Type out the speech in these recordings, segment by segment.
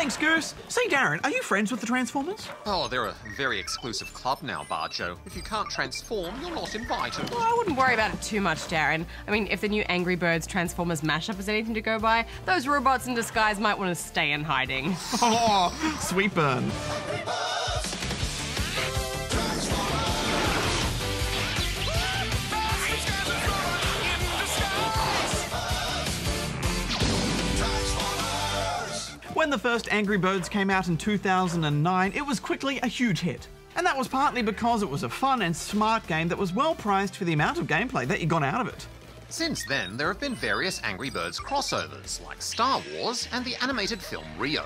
Thanks, Goose. Say, Darren, are you friends with the Transformers? Oh, they're a very exclusive club now, Bajo. If you can't transform, you're not invited. Well, I wouldn't worry about it too much, Darren. I mean, if the new Angry Birds Transformers mashup is anything to go by, those robots in disguise might want to stay in hiding. Oh, sweet burn. When the first Angry Birds came out in 2009, it was quickly a huge hit. And that was partly because it was a fun and smart game that was well priced for the amount of gameplay that you got out of it. Since then, there have been various Angry Birds crossovers, like Star Wars and the animated film Rio.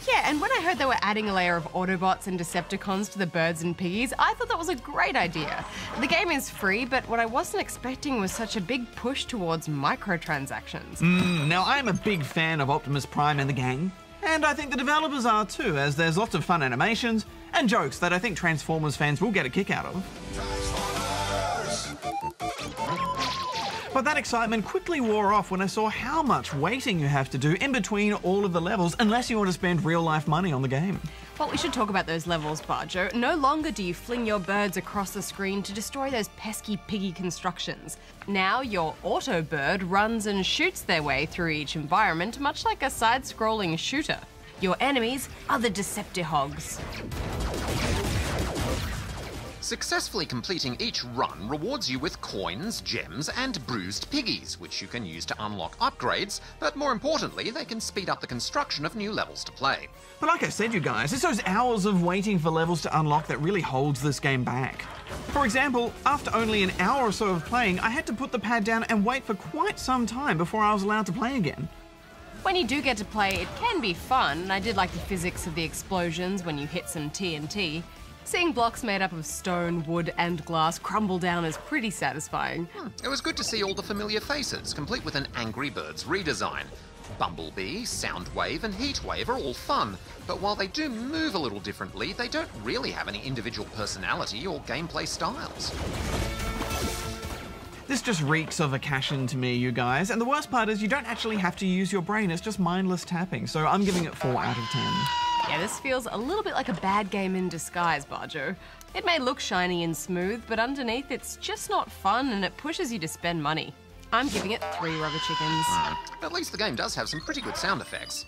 Yeah, and when I heard they were adding a layer of Autobots and Decepticons to the birds and piggies, I thought that was a great idea. The game is free, but what I wasn't expecting was such a big push towards microtransactions. Now, I'm a big fan of Optimus Prime and the gang. And I think the developers are too, as there's lots of fun animations and jokes that I think Transformers fans will get a kick out of. But that excitement quickly wore off when I saw how much waiting you have to do in between all of the levels unless you want to spend real-life money on the game. Well, we should talk about those levels, Bajo. No longer do you fling your birds across the screen to destroy those pesky piggy constructions. Now your auto bird runs and shoots their way through each environment, much like a side-scrolling shooter. Your enemies are the Deceptihogs. Successfully completing each run rewards you with coins, gems, and bruised piggies, which you can use to unlock upgrades, but more importantly, they can speed up the construction of new levels to play. But like I said, you guys, it's those hours of waiting for levels to unlock that really holds this game back. For example, after only an hour or so of playing, I had to put the pad down and wait for quite some time before I was allowed to play again. When you do get to play, it can be fun, and I did like the physics of the explosions when you hit some TNT. Seeing blocks made up of stone, wood, and glass crumble down is pretty satisfying. It was good to see all the familiar faces, complete with an Angry Birds redesign. Bumblebee, Soundwave, and Heatwave are all fun, but while they do move a little differently, they don't really have any individual personality or gameplay styles. This just reeks of a cash-in to me, you guys, and the worst part is you don't actually have to use your brain, it's just mindless tapping, so I'm giving it 4 out of 10. Yeah, this feels a little bit like a bad game in disguise, Bajo. It may look shiny and smooth, but underneath it's just not fun and it pushes you to spend money. I'm giving it 3 rubber chickens. At least the game does have some pretty good sound effects.